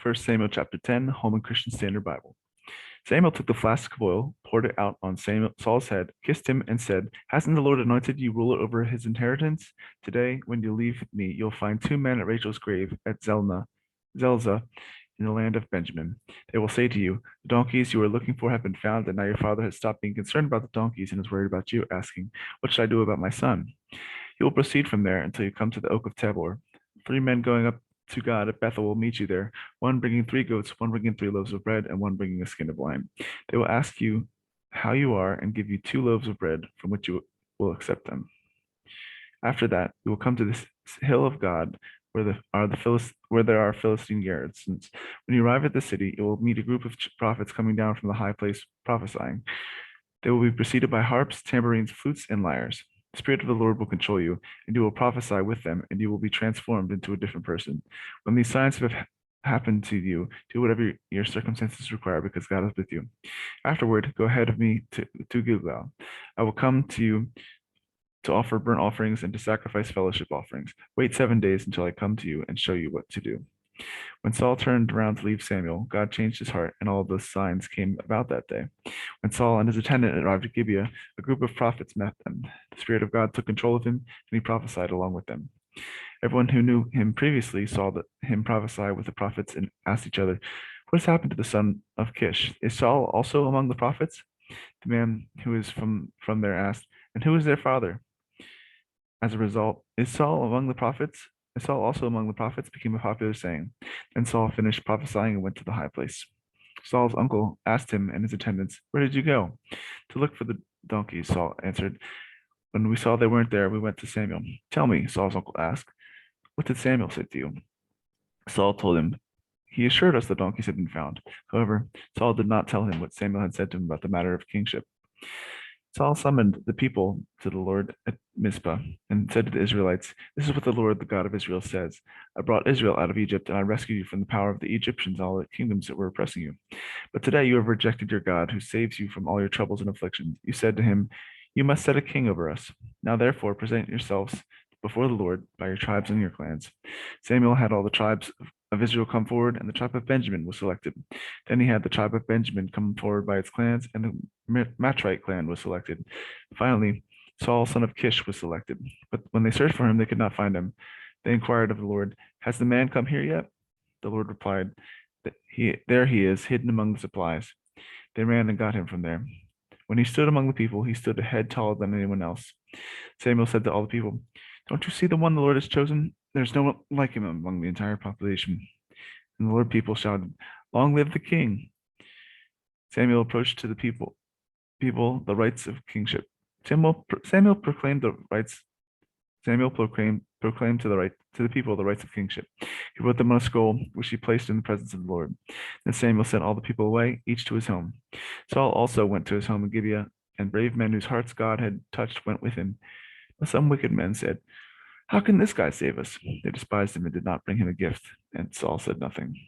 1 Samuel chapter 10, Holman Christian Standard Bible. Samuel took the flask of oil, poured it out on Saul's head, kissed him, and said, "Hasn't the Lord anointed you ruler over his inheritance? Today, when you leave me, you'll find two men at Rachel's grave at Zelzah, in the land of Benjamin. They will say to you, 'The donkeys you were looking for have been found, and now your father has stopped being concerned about the donkeys and is worried about you, asking, What should I do about my son?' You will proceed from there until you come to the oak of Tabor. 3 men going up to God at Bethel will meet you there, one bringing 3 goats, one bringing 3 loaves of bread, and one bringing a skin of wine. They will ask you how you are and give you 2 loaves of bread from which you will accept them. After that, you will come to this hill of God where there are Philistine garrisons. When you arrive at the city, you will meet a group of prophets coming down from the high place prophesying. They will be preceded by harps, tambourines, flutes, and lyres. The Spirit of the Lord will control you, and you will prophesy with them, and you will be transformed into a different person. When these signs have happened to you, do whatever your circumstances require, because God is with you. Afterward, go ahead of me to Gilgal. I will come to you to offer burnt offerings and to sacrifice fellowship offerings. Wait 7 days until I come to you and show you what to do." When Saul turned around to leave Samuel, God changed his heart, and all the signs came about that day. When Saul and his attendant arrived at Gibeah, a group of prophets met them. The Spirit of God took control of him, and he prophesied along with them. Everyone who knew him previously saw him prophesy with the prophets and asked each other, "What has happened to the son of Kish? Is Saul also among the prophets?" The man who is from there asked, "And who is their father?" As a result, "Is Saul among the prophets? Is Saul also among the prophets?" became a popular saying. Then Saul finished prophesying and went to the high place. Saul's uncle asked him and his attendants, "Where did you go?" "To look for the donkeys," Saul answered. "When we saw they weren't there, we went to Samuel." "Tell me," Saul's uncle asked, "what did Samuel say to you?" Saul told him, "He assured us the donkeys had been found." However, Saul did not tell him what Samuel had said to him about the matter of kingship. Saul summoned the people to the Lord at Mizpah and said to the Israelites, "This is what the Lord, the God of Israel, says. I brought Israel out of Egypt, and I rescued you from the power of the Egyptians and all the kingdoms that were oppressing you. But today you have rejected your God, who saves you from all your troubles and afflictions. You said to him, 'You must set a king over us.' Now therefore present yourselves before the Lord by your tribes and your clans." Samuel had all the tribes of Israel come forward, and the tribe of Benjamin was selected. Then he had the tribe of Benjamin come forward by its clans, and the Matrite clan was selected. Finally, Saul, son of Kish, was selected. But when they searched for him, they could not find him. They inquired of the Lord, "Has the man come here yet?" The Lord replied, "There he is, hidden among the supplies." They ran and got him from there. When he stood among the people, he stood a head taller than anyone else. Samuel said to all the people, "Don't you see the one the Lord has chosen? There's no one like him among the entire population." And the Lord people shouted, "Long live the king!" Samuel approached to the people the rights of kingship. Samuel proclaimed the rights. Samuel proclaimed to the people the rights of kingship. He wrote them on a scroll, which he placed in the presence of the Lord. Then Samuel sent all the people away, each to his home. Saul also went to his home in Gibeah, and brave men whose hearts God had touched went with him. But some wicked men said, "How can this guy save us?" They despised him and did not bring him a gift, and Saul said nothing.